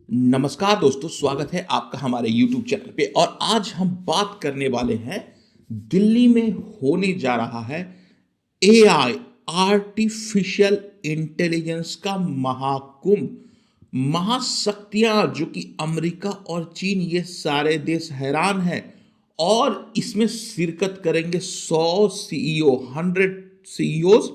नमस्कार दोस्तों, स्वागत है आपका हमारे YouTube चैनल पे। और आज हम बात करने वाले हैं दिल्ली में होने जा रहा है एआई आर्टिफिशियल इंटेलिजेंस का महाकुंभ। महाशक्तियां जो कि अमेरिका और चीन ये सारे देश हैरान हैं और इसमें शिरकत करेंगे 100 सीईओ, 100 सीईओज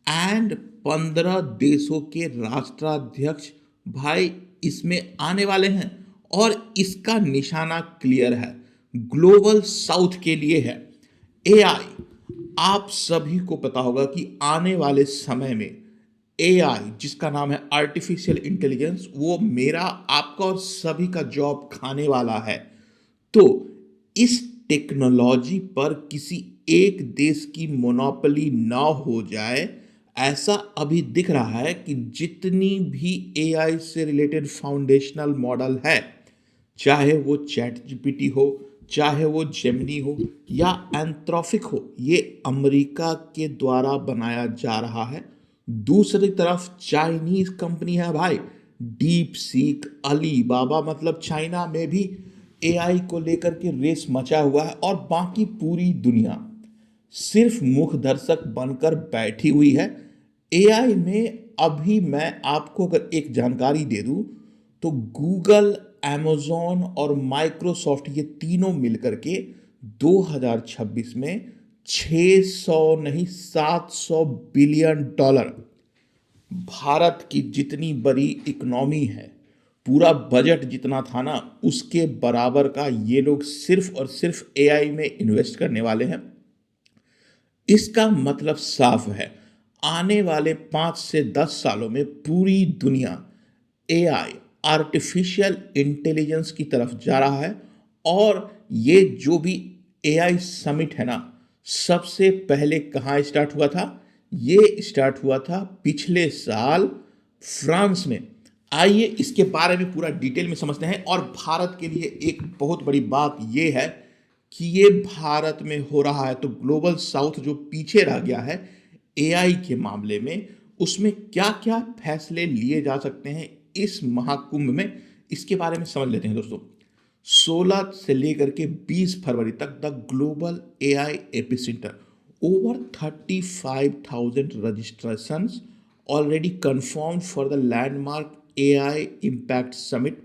एंड 15 देशों के राष्ट्राध्यक्ष भाई इसमें आने वाले हैं। और इसका निशाना क्लियर है, ग्लोबल साउथ के लिए है। एआई, आप सभी को पता होगा कि आने वाले समय में एआई जिसका नाम है आर्टिफिशियल इंटेलिजेंस, वो मेरा आपका और सभी का जॉब खाने वाला है। तो इस टेक्नोलॉजी पर किसी एक देश की मोनोपोली ना हो जाए, ऐसा अभी दिख रहा है कि जितनी भी एआई से रिलेटेड फाउंडेशनल मॉडल है, चाहे वो चैट जीपीटी हो, चाहे वो जेमिनी हो या एंथ्रोपिक हो, ये अमेरिका के द्वारा बनाया जा रहा है। दूसरी तरफ चाइनीज कंपनी है भाई, डीप सीक, अली बाबा, मतलब चाइना में भी एआई को लेकर के रेस मचा हुआ है और बाकी पूरी दुनिया सिर्फ मुख दर्शक बनकर बैठी हुई है। एआई में अभी मैं आपको अगर एक जानकारी दे दूं तो गूगल, amazon और माइक्रोसॉफ्ट ये तीनों मिलकर के 2026 में 600 नहीं 700 बिलियन डॉलर, भारत की जितनी बड़ी इकोनॉमी है, पूरा बजट जितना था ना, उसके बराबर का ये लोग सिर्फ और सिर्फ एआई में इन्वेस्ट करने वाले हैं। इसका मतलब साफ है, आने वाले 5 से 10 सालों में पूरी दुनिया एआई, आर्टिफिशियल इंटेलिजेंस की तरफ जा रहा है। और ये जो भी एआई समिट है ना, सबसे पहले कहाँ स्टार्ट हुआ था? ये स्टार्ट हुआ था पिछले साल फ्रांस में। आइए इसके बारे में पूरा डिटेल में समझते हैं। और भारत के लिए एक बहुत बड़ी बात यह है कि ये भारत में हो रहा है, तो ग्लोबल साउथ जो पीछे रह गया है एआई के मामले में, उसमें क्या क्या फैसले लिए जा सकते हैं इस महाकुंभ में, इसके बारे में समझ लेते हैं दोस्तों। 16 से लेकर के 20 फरवरी तक the global AI epicentre, over 35,000 registrations already confirmed for the landmark AI impact summit.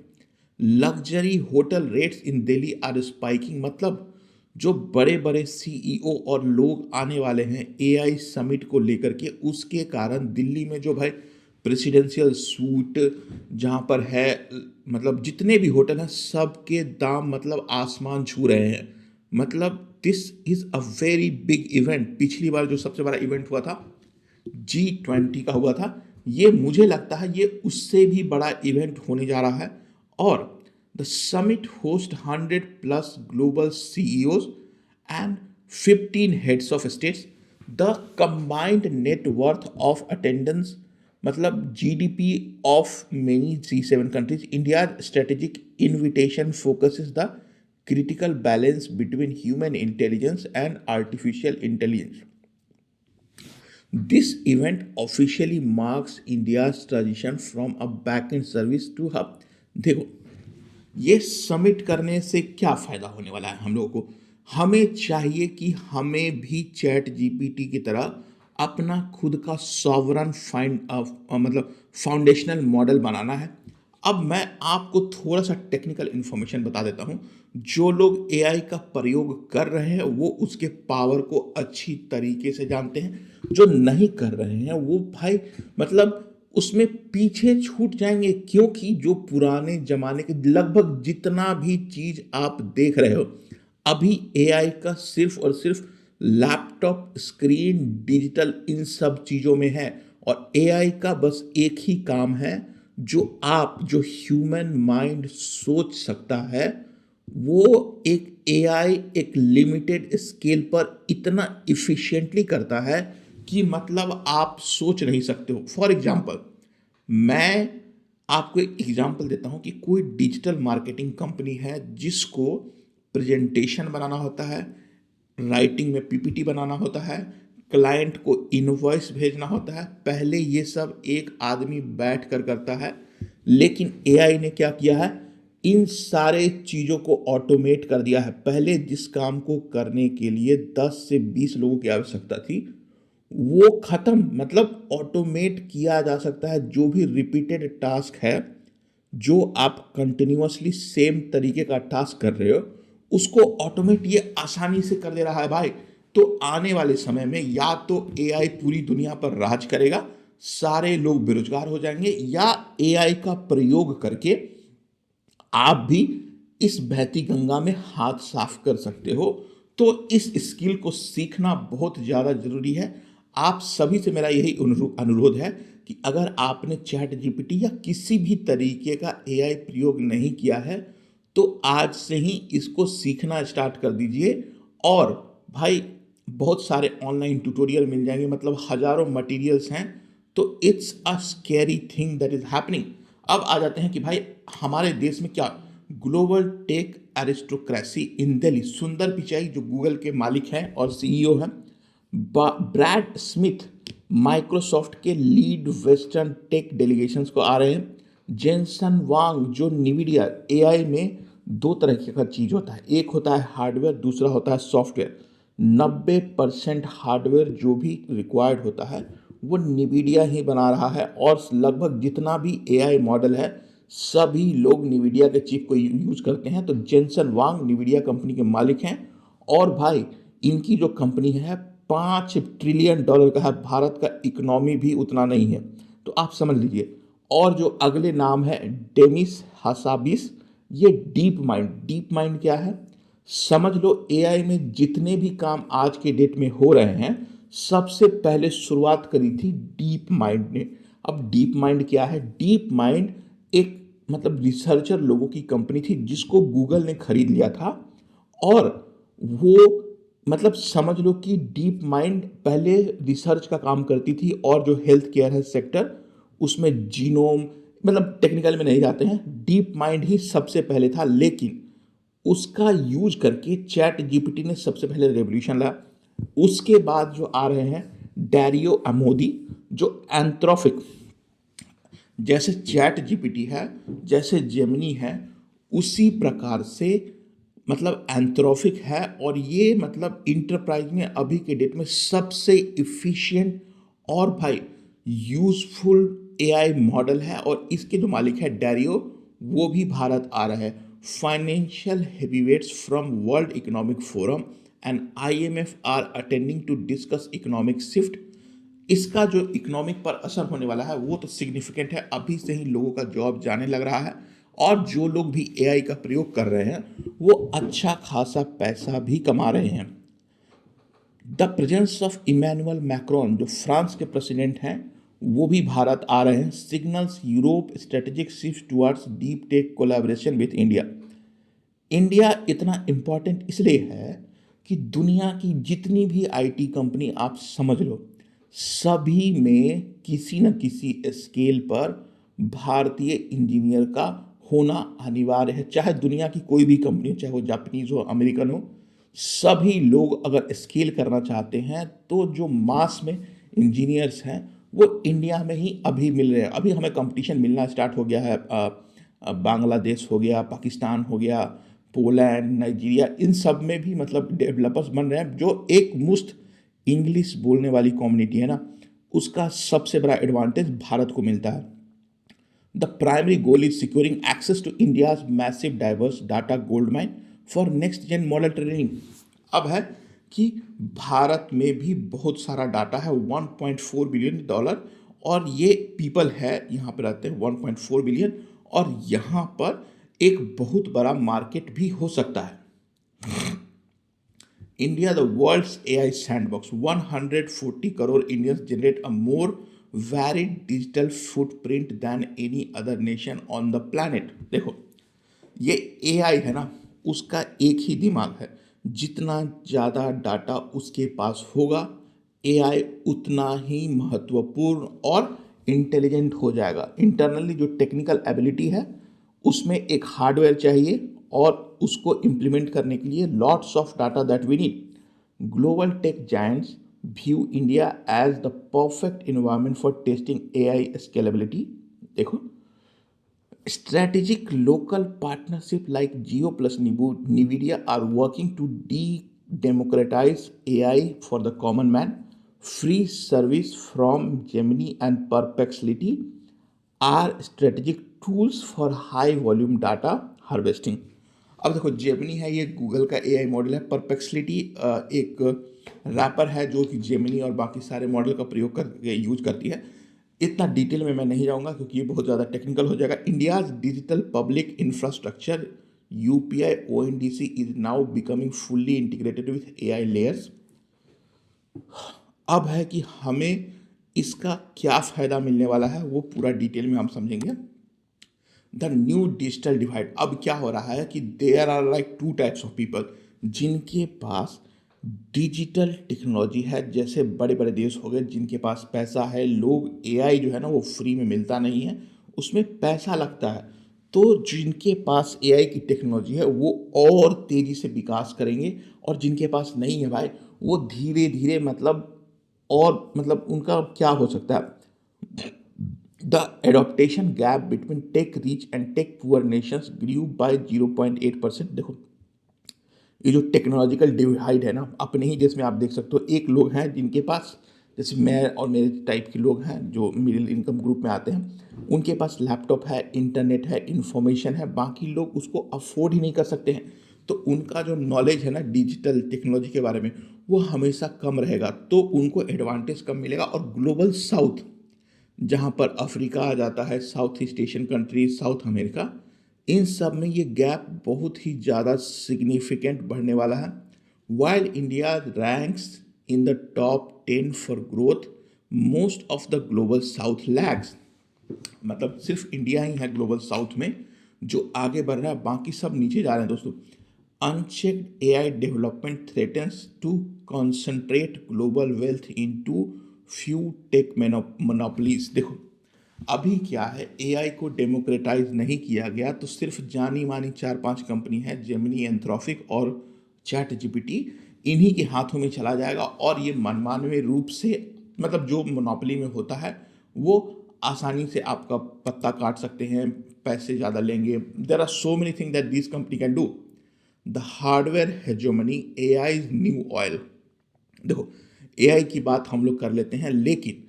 Luxury hotel rates in Delhi are spiking, मतलब जो बड़े बड़े सीईओ और लोग आने वाले हैं एआई समिट को लेकर के, उसके कारण दिल्ली में जो भाई प्रेसिडेंशियल सूट जहाँ पर है, मतलब जितने भी होटल हैं सबके दाम मतलब आसमान छू रहे हैं। मतलब this is a very big event. पिछली बार जो सबसे बड़ा इवेंट हुआ था G20 का हुआ था, ये मुझे लगता है ये उससे भी बड़ा इवेंट होने जा रहा है। और the summit host 100 plus global CEOs and 15 heads of states. The combined net worth of attendance, मतलब GDP of many G7 countries. India strategic invitation focuses the critical balance between human intelligence and artificial intelligence. This event officially marks India's transition from a back-end service to hub. देखो, ये summit करने से क्या फ़ायदा होने वाला है हम लोगों को? हमें चाहिए कि हमें भी चैट जीपीटी की तरह अपना खुद का सॉवरन मतलब फाउंडेशनल मॉडल बनाना है। अब मैं आपको थोड़ा सा टेक्निकल इन्फॉर्मेशन बता देता हूँ। जो लोग एआई का प्रयोग कर रहे हैं वो उसके पावर को अच्छी तरीके से जानते हैं, जो नहीं कर रहे हैं वो भाई मतलब उसमें पीछे छूट जाएंगे, क्योंकि जो पुराने जमाने के लगभग जितना भी चीज आप देख रहे हो अभी एआई का सिर्फ और सिर्फ लैपटॉप स्क्रीन, डिजिटल, इन सब चीजों में है। और एआई का बस एक ही काम है, जो ह्यूमन माइंड सोच सकता है वो एक एआई एक लिमिटेड स्केल पर इतना इफिशिएंटली करता है कि मतलब आप सोच नहीं सकते हो। फॉर एग्जाम्पल, मैं आपको एक एग्जाम्पल देता हूँ कि कोई डिजिटल मार्केटिंग कंपनी है जिसको प्रेजेंटेशन बनाना होता है, राइटिंग में पीपीटी बनाना होता है, क्लाइंट को इनवॉइस भेजना होता है। पहले ये सब एक आदमी बैठ कर करता है, लेकिन एआई ने क्या किया है, इन सारे चीज़ों को ऑटोमेट कर दिया है। पहले जिस काम को करने के लिए 10 से 20 लोगों की आवश्यकता थी, वो खत्म, मतलब ऑटोमेट किया जा सकता है। जो भी रिपीटेड टास्क है, जो आप कंटिन्यूअसली सेम तरीके का टास्क कर रहे हो, उसको ऑटोमेट ये आसानी से कर दे रहा है भाई। तो आने वाले समय में या तो एआई पूरी दुनिया पर राज करेगा, सारे लोग बेरोजगार हो जाएंगे, या एआई का प्रयोग करके आप भी इस बहती गंगा में हाथ साफ कर सकते हो। तो इस स्किल को सीखना बहुत ज़्यादा ज़रूरी है। आप सभी से मेरा यही अनुरोध है कि अगर आपने चैट जीपीटी या किसी भी तरीके का एआई प्रयोग नहीं किया है, तो आज से ही इसको सीखना स्टार्ट कर दीजिए। और भाई, बहुत सारे ऑनलाइन ट्यूटोरियल मिल जाएंगे, मतलब हजारों मटेरियल्स हैं। तो it's a scary thing that is happening. अब आ जाते हैं कि भाई हमारे देश में क्या, ग्लोबल टेक एरिस्टोक्रेसी इन दिल्ली। सुंदर पिचाई जो गूगल के मालिक हैं और सीईओ हैं, ब्रैड स्मिथ माइक्रोसॉफ्ट के लीड वेस्टर्न टेक डेलीगेशंस को आ रहे हैं। जेनसन वांग जो निविडिया, एआई में दो तरह का चीज़ होता है, एक होता है हार्डवेयर, दूसरा होता है सॉफ्टवेयर। 90% हार्डवेयर जो भी रिक्वायर्ड होता है वो निविडिया ही बना रहा है, और लगभग जितना भी एआई मॉडल है सभी लोग निविडिया के चिप को यूज करते हैं। तो जेनसन वांग निविडिया कंपनी के मालिक हैं, और भाई इनकी जो कंपनी है $5 ट्रिलियन का है। भारत का इकोनॉमी भी उतना नहीं है, तो आप समझ लीजिए। और जो अगले नाम है डेनिस हासाबिस, ये डीप माइंड क्या है, समझ लो एआई में जितने भी काम आज के डेट में हो रहे हैं, सबसे पहले शुरुआत करी थी डीप माइंड ने। अब डीप माइंड क्या है, डीप माइंड एक मतलब रिसर्चर लोगों की कंपनी थी जिसको गूगल ने खरीद लिया था। और वो मतलब समझ लो कि डीप माइंड पहले रिसर्च का काम करती थी, और जो हेल्थ केयर है सेक्टर, उसमें जीनोम, मतलब टेक्निकल में नहीं जाते हैं, डीप माइंड ही सबसे पहले था। लेकिन उसका यूज करके चैट जीपीटी ने सबसे पहले रेवोल्यूशन लाया। उसके बाद जो आ रहे हैं डैरियो अमोदी, जो एंथ्रोपिक, जैसे चैट जीपीटी है, जैसे जेमिनी है, उसी प्रकार से मतलब एंथ्रोपिक है। और ये मतलब इंटरप्राइज में अभी के डेट में सबसे इफिशिएंट और भाई यूजफुल एआई मॉडल है। और इसके जो मालिक है डैरियो, वो भी भारत आ रहा है। Financial heavyweights from World Economic Forum and IMF are attending to discuss economic shift. इसका जो इकोनॉमिक पर असर होने वाला है वो तो सिग्निफिकेंट है। अभी से ही लोगों का जॉब जाने लग रहा है, और जो लोग भी एआई का प्रयोग कर रहे हैं वो अच्छा खासा पैसा भी कमा रहे हैं। The presence of Emmanuel Macron, जो फ्रांस के प्रेसिडेंट हैं, वो भी भारत आ रहे हैं। Signals Europe strategic shift towards deep tech collaboration with India. India इतना इम्पॉर्टेंट इसलिए है कि दुनिया की जितनी भी आईटी कंपनी आप समझ लो, सभी में किसी न किसी स्केल पर भारतीय इंजीनियर का होना अनिवार्य है। चाहे दुनिया की कोई भी कंपनी हो, चाहे वो जापानीज हो, अमेरिकन हो, सभी लोग अगर स्केल करना चाहते हैं तो जो मास में इंजीनियर्स हैं वो इंडिया में ही अभी मिल रहे हैं। अभी हमें कंपटीशन मिलना स्टार्ट हो गया है। बांग्लादेश हो गया, पाकिस्तान हो गया, पोलैंड, नाइजीरिया, इन सब में भी मतलब डेवलपर्स बन रहे हैं। जो एक मुश्त इंग्लिश बोलने वाली कम्युनिटी है ना, उसका सबसे बड़ा एडवांटेज भारत को मिलता है। The primary goal is securing access to India's massive diverse data gold mine for next gen model training. अब है कि भारत में भी बहुत सारा डाटा है, $1.4 बिलियन, और ये पीपल है यहाँ पर रहते हैं 1.4 बिलियन, और यहाँ पर एक बहुत बड़ा मार्केट भी हो सकता है। India, the world's AI sandbox. 140 crore Indians generate a more varied digital footprint than any other nation on the planet. देखो, ये AI है ना, उसका एक ही दिमाग है। जितना ज़्यादा डाटा उसके पास होगा, AI उतना ही महत्वपूर्ण और इंटेलिजेंट हो जाएगा। इंटरनली जो टेक्निकल एबिलिटी है, उसमें एक हार्डवेयर चाहिए, और उसको इम्प्लीमेंट करने के लिए lots of data that we need. Global tech giants view India as the perfect environment for testing AI scalability. देखो, Strategic local partnership like Geo plus NVIDIA are working to democratize AI for the common man. Free service from Gemini and Perplexity are strategic tools for high volume data harvesting. अब देखो, Gemini है ये Google का AI model है। Perplexity एक wrapper है जो कि जेमिनी और बाकी सारे मॉडल का प्रयोग करके यूज करती है। इतना डिटेल में मैं नहीं जाऊंगा क्योंकि ये बहुत ज़्यादा टेक्निकल हो जाएगा। India's digital public infrastructure UPI ONDC is now becoming fully integrated with AI layers. अब है कि हमें इसका क्या फ़ायदा मिलने वाला है वो पूरा डिटेल में हम समझेंगे। The new digital divide. अब क्या हो रहा है कि there are like two types of people जिनके पास डिजिटल टेक्नोलॉजी है, जैसे बड़े बड़े देश हो गए जिनके पास पैसा है। लोग एआई जो है ना वो फ्री में मिलता नहीं है, उसमें पैसा लगता है। तो जिनके पास एआई की टेक्नोलॉजी है वो और तेज़ी से विकास करेंगे, और जिनके पास नहीं है भाई वो धीरे धीरे मतलब, और मतलब उनका क्या हो सकता है। The adaptation gap between tech rich and tech poor nations grew by 0.8%। देखो, ये जो टेक्नोलॉजिकल डिवाइड है ना, अपने ही देश में आप देख सकते हो। एक लोग हैं जिनके पास, जैसे मैं और मेरे टाइप के लोग हैं जो मिडिल इनकम ग्रुप में आते हैं, उनके पास लैपटॉप है, इंटरनेट है, इंफॉर्मेशन है, बाकी लोग उसको अफोर्ड ही नहीं कर सकते हैं। तो उनका जो नॉलेज है ना डिजिटल टेक्नोलॉजी के बारे में वो हमेशा कम रहेगा, तो उनको एडवांटेज कम मिलेगा। और ग्लोबल साउथ, जहाँ पर अफ्रीका आ जाता है, South East Asian countries, South America, इन सब में ये गैप बहुत ही ज़्यादा सिग्निफिकेंट बढ़ने वाला है। While India ranks in the top 10 for growth, most of the global south lags. मतलब सिर्फ इंडिया ही है ग्लोबल साउथ में जो आगे बढ़ रहा है, बाकी सब नीचे जा रहे हैं दोस्तों। Unchecked AI development threatens to concentrate global wealth into few tech monopolies. देखो, अभी क्या है, एआई को डेमोक्रेटाइज नहीं किया गया तो सिर्फ जानी मानी 4-5 कंपनी है, जेमिनी, एंथ्रोपिक और चैट जीपीटी, इन्हीं के हाथों में चला जाएगा। और ये मनमानवे रूप से, मतलब जो मोनोपोली में होता है वो आसानी से आपका पत्ता काट सकते हैं, पैसे ज़्यादा लेंगे। There are so many thing that this company can do. The hardware hegemony, AI is new oil. देखो, एआई की बात हम लोग कर लेते हैं, लेकिन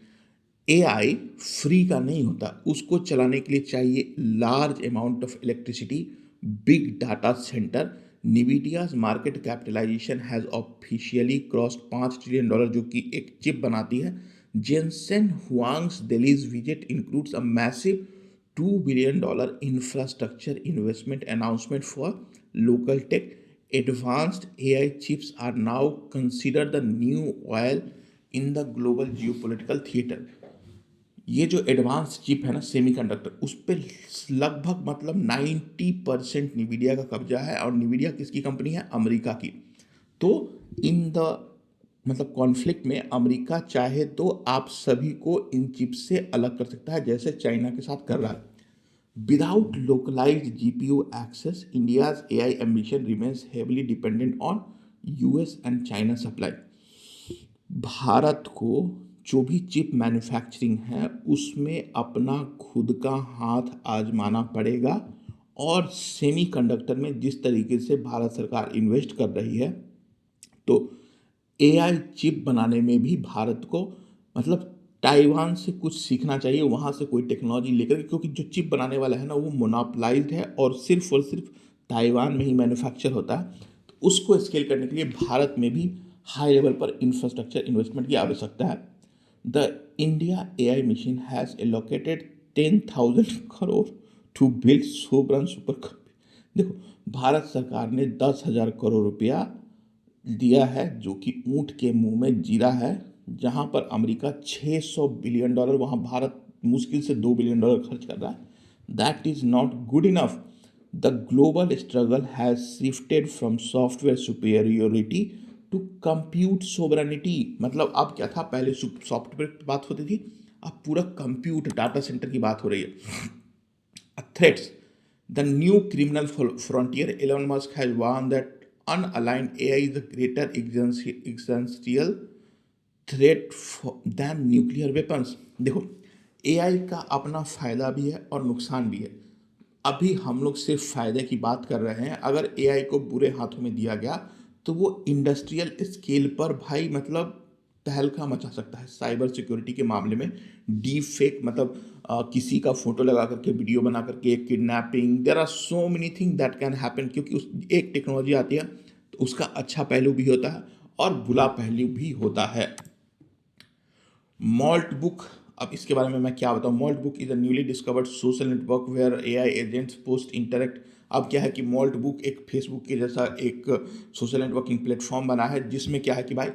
एआई फ्री का नहीं होता। उसको चलाने के लिए चाहिए large amount of electricity, big data center. Nvidia's market capitalization has officially crossed $5 trillion, जो कि एक चिप बनाती है। Jensen Huang's Delhi's visit includes a massive $2 billion infrastructure investment announcement for local tech. Advanced AI chips are now considered the new oil in the global geopolitical theater. ये जो advance chip है ना semiconductor, उस पर लगभग मतलब 90% निविडिया का कब्जा है। और निविडिया किसकी कंपनी है? अमेरिका की। तो इन द मतलब कॉन्फ्लिक्ट में अमेरिका चाहे तो आप सभी को इन चिप से अलग कर सकता है, जैसे चाइना के साथ कर रहा है। Without localised GPU access, India's AI ambition remains heavily dependent on US and China supply. Bharat को जो भी चिप मैन्युफैक्चरिंग है उसमें अपना खुद का हाथ आजमाना पड़ेगा। और सेमीकंडक्टर में जिस तरीके से भारत सरकार इन्वेस्ट कर रही है, तो एआई चिप बनाने में भी भारत को मतलब ताइवान से कुछ सीखना चाहिए, वहाँ से कोई टेक्नोलॉजी लेकर, क्योंकि जो चिप बनाने वाला है ना वो मोनोपलाइज्ड है और सिर्फ ताइवान में ही मैन्युफैक्चर होता है। तो उसको स्केल करने के लिए भारत में भी हाई लेवल पर इंफ्रास्ट्रक्चर इन्वेस्टमेंट की आवश्यकता है। The India AI mission has allocated 10,000 crore to build sovereign super computer. देखो, भारत सरकार ने 10,000 करोड़ रुपया दिया है जो कि ऊंट के मुंह में जीरा है। जहां पर अमेरिका $600 बिलियन, वहां भारत मुश्किल से $2 बिलियन खर्च कर रहा है। That is not good enough. The global struggle has shifted from software superiority to compute sovereignty. मतलब अब क्या था, पहले सॉफ्टवेयर की बात होती थी, अब पूरा कंप्यूट डाटा सेंटर की बात हो रही है। Threats. The new criminal frontier. Elon Musk has warned that unaligned AI is a greater existential threat than nuclear weapons. देखो, एआई का अपना फ़ायदा भी है और नुकसान भी है। अभी हम लोग सिर्फ फ़ायदे की बात कर रहे हैं। अगर एआई को बुरे हाथों में दिया गया तो वो इंडस्ट्रियल स्केल पर भाई मतलब तहलका मचा सकता है। साइबर सिक्योरिटी के मामले में डीप फेक मतलब किसी का फोटो लगा करके वीडियो बना करके kidnapping, there are so many thing that can happen, क्योंकि उस एक टेक्नोलॉजी आती है तो उसका अच्छा पहलू भी होता है और बुरा पहलू भी होता है। मॉल्ट बुक, अब इसके बारे में मैं क्या बताऊं। Moltbook is a newly discovered social network where AI agents post interact. अब क्या है कि मॉल्ट बुक एक फेसबुक के जैसा एक सोशल नेटवर्किंग प्लेटफॉर्म बना है जिसमें क्या है कि भाई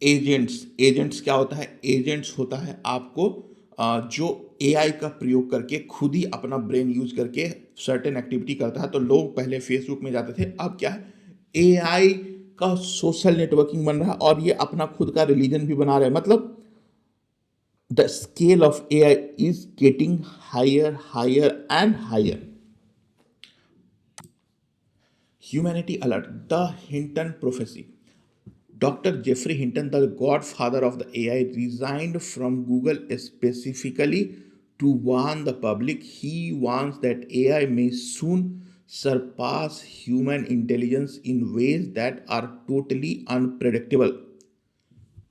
एजेंट्स एजेंट्स क्या होता है, एजेंट्स होता है आपको जो एआई का प्रयोग करके खुद ही अपना ब्रेन यूज करके सर्टेन एक्टिविटी करता है। तो लोग पहले फेसबुक में जाते थे, अब क्या है एआई का सोशल नेटवर्किंग बन रहा है और ये अपना खुद का रिलीजन भी बना रहे हैं। मतलब the scale of AI is getting higher, higher, and higher. Humanity alert, the Hinton prophecy. Dr. Jeffrey Hinton, the godfather of the AI, resigned from Google specifically to warn the public. He warns that AI may soon surpass human intelligence in ways that are totally unpredictable.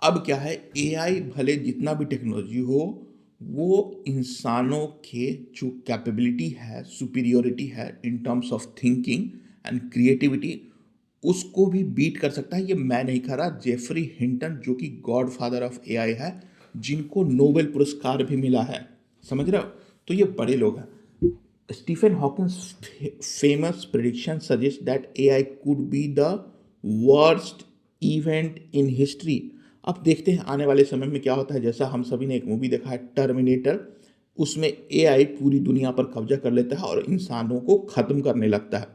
अब क्या है, AI भले जितना भी technology हो वो इंसानों के जो कैपेबिलिटी है, सुपीरियोरिटी है in terms of thinking and creativity, उसको भी बीट कर सकता है। ये मैं नहीं कह रहा, जेफरी हिंटन जो कि गॉड फादर ऑफ एआई है, जिनको नोबेल पुरस्कार भी मिला है, समझ रहे हो, तो ये बड़े लोग हैं। Stephen Hawkins famous prediction suggest that AI could be the worst event in history. अब देखते हैं आने वाले समय में क्या होता है। जैसा हम सभी ने एक मूवी देखा है टर्मिनेटर, उसमें एआई पूरी दुनिया पर कब्जा कर लेता है और इंसानों को खत्म करने लगता है।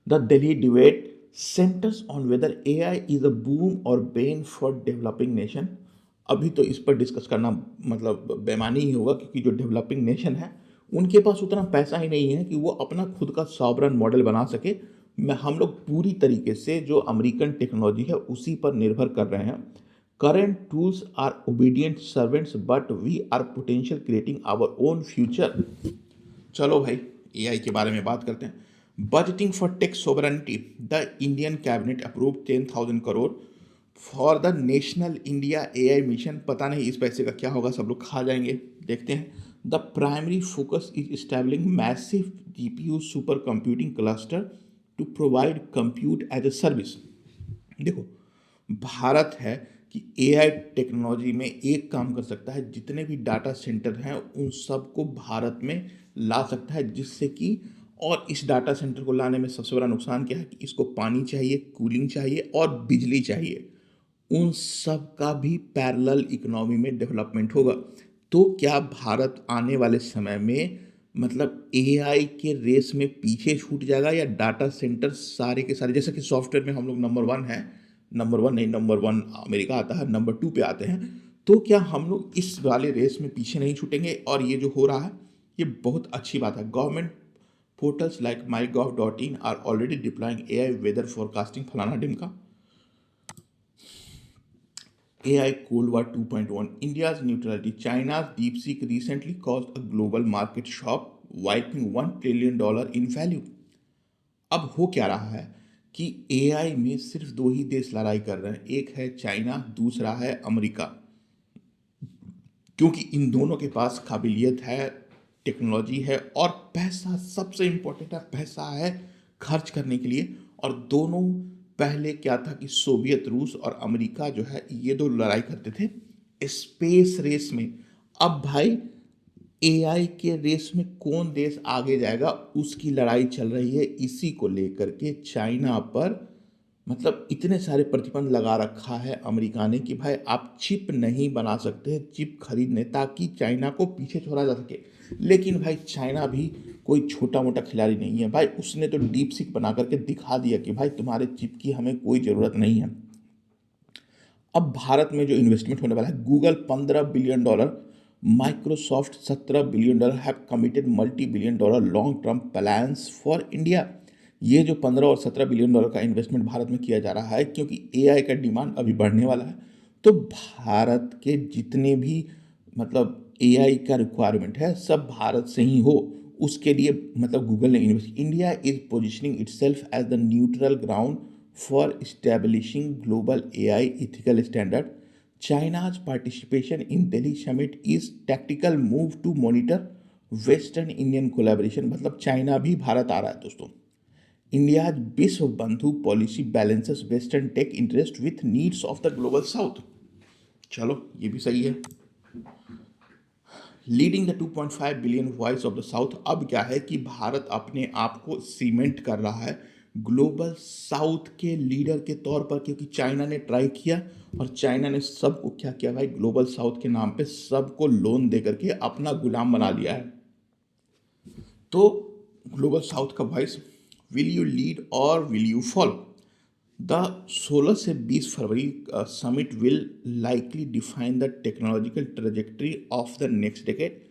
The Delhi debate centres on whether AI is a boom और बेन फॉर डेवलपिंग नेशन। अभी तो इस पर डिस्कस करना मतलब बेमानी ही होगा, क्योंकि जो डेवलपिंग नेशन है उनके पास उतना पैसा ही नहीं है कि वो अपना खुद का सॉवरन मॉडल बना सके। हम लोग पूरी तरीके से जो अमेरिकन टेक्नोलॉजी है उसी पर निर्भर कर रहे हैं। Current tools are obedient servants but we are potential creating our own future. चलो भाई एआई के बारे में बात करते हैं। Budgeting for tech sovereignty, the Indian cabinet approve 10,000 crore for the national India AI mission. पता नहीं इस पैसे का क्या होगा, सब लोग खा जाएंगे, देखते हैं। The primary focus is establishing massive GPU super computing cluster to provide compute as a service. देखो भारत है कि एआई टेक्नोलॉजी में एक काम कर सकता है, जितने भी डाटा सेंटर हैं उन सबको भारत में ला सकता है, जिससे कि और इस डाटा सेंटर को लाने में सबसे बड़ा नुकसान क्या है कि इसको पानी चाहिए, कूलिंग चाहिए और बिजली चाहिए। उन सब का भी पैरेलल इकोनॉमी में डेवलपमेंट होगा। तो क्या भारत आने वाले समय में मतलब एआई के रेस में पीछे छूट जाएगा, या डाटा सेंटर सारे के सारे, जैसे कि सॉफ्टवेयर में हम लोग नंबर वन है, नंबर वन नहीं, नंबर वन अमेरिका आता है, नंबर टू पे आते हैं, तो क्या हम लोग इस वाले रेस में पीछे नहीं छूटेंगे? और ये जो हो रहा है ये बहुत अच्छी बात है। Government portals like mygov.in are already deploying AI weather forecasting फलाना ढिमका। AI Cold War 2.1, India's neutrality. China's DeepSeek recently caused a global market shock, wiping $1 trillion in value. अब हो क्या रहा है कि AI में सिर्फ दो ही देश लड़ाई कर रहे हैं, एक है चाइना, दूसरा है अमेरिका। क्योंकि इन दोनों के पास काबिलियत है, टेक्नोलॉजी है और पैसा, सबसे इम्पोर्टेंट है पैसा है खर्च करने के लिए। और दोनों, पहले क्या था कि सोवियत रूस और अमेरिका जो है ये दो लड़ाई करते थे स्पेस रेस में। अब भाई एआई के रेस में कौन देश आगे जाएगा उसकी लड़ाई चल रही है। इसी को लेकर के चाइना पर मतलब इतने सारे प्रतिबंध लगा रखा है अमेरिका ने कि भाई आप चिप नहीं बना सकते, चिप खरीदने, ताकि चाइना को पीछे छोड़ा जा सके। लेकिन भाई चाइना भी कोई छोटा मोटा खिलाड़ी नहीं है भाई, उसने तो डीप सीक बना करके दिखा दिया कि भाई तुम्हारे चिप की हमें कोई ज़रूरत नहीं है। अब भारत में जो इन्वेस्टमेंट होने वाला है, Google $15 billion, Microsoft $17 billion have committed $multi-billion long term plans for India. ये जो 15 और $17 बिलियन का इन्वेस्टमेंट भारत में किया जा रहा है, क्योंकि एआई का डिमांड अभी बढ़ने वाला है। तो भारत के जितने भी मतलब एआई का रिक्वायरमेंट है सब भारत से ही हो, उसके लिए मतलब गूगल ने India is positioning itself as the neutral ground for establishing global AI ethical standard. China's participation in Delhi summit is tactical move to monitor western Indian collaboration. मतलब चाइना भी भारत आ रहा है दोस्तों. India Vishwa Bandhu policy balances western tech interest with needs of the global south. चलो ये भी सही है. Leading the 2.5 billion voice of the south. अब क्या है कि भारत अपने आप को सीमेंट कर रहा है ग्लोबल साउथ के लीडर के तौर पर, क्योंकि चाइना ने ट्राई किया और चाइना ने सबको क्या किया भाई, ग्लोबल साउथ के नाम पे सबको लोन दे करके अपना गुलाम बना लिया है. तो ग्लोबल साउथ का वॉइस, विल यू लीड और विल यू फॉलो. द 16 से 20 फरवरी summit will likely define the technological trajectory of the next decade.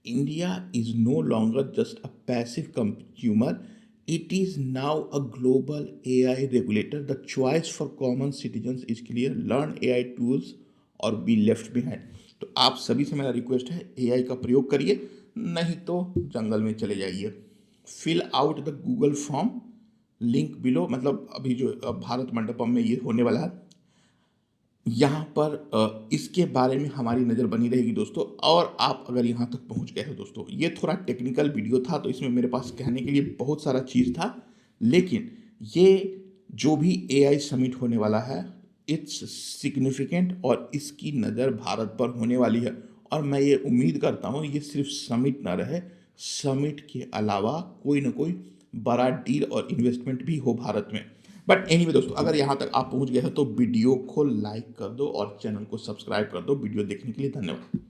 India is no longer just a passive consumer. It is now a global AI regulator. The choice for common citizens is clear. Learn AI tools or be left behind. तो आप सभी से मेरा request है, AI का प्रयोग करिए, नहीं तो जंगल में चले जाइए. Fill out the Google form, link below. मतलब अभी जो भारत मंडपम में ये होने वाला है, यहाँ पर इसके बारे में हमारी नज़र बनी रहेगी दोस्तों. और आप अगर यहाँ तक पहुँच गए हो दोस्तों, ये थोड़ा टेक्निकल वीडियो था तो इसमें मेरे पास कहने के लिए बहुत सारा चीज़ था, लेकिन ये जो भी AI समिट होने वाला है इट्स सिग्निफिकेंट और इसकी नज़र भारत पर होने वाली है. और मैं ये उम्मीद करता हूँ ये सिर्फ समिट ना रहे, समिट के अलावा कोई ना कोई बड़ा डील और इन्वेस्टमेंट भी हो भारत में. बट एनीवे दोस्तों, अगर यहाँ तक आप पहुँच गए हो तो वीडियो को लाइक कर दो और चैनल को सब्सक्राइब कर दो. वीडियो देखने के लिए धन्यवाद.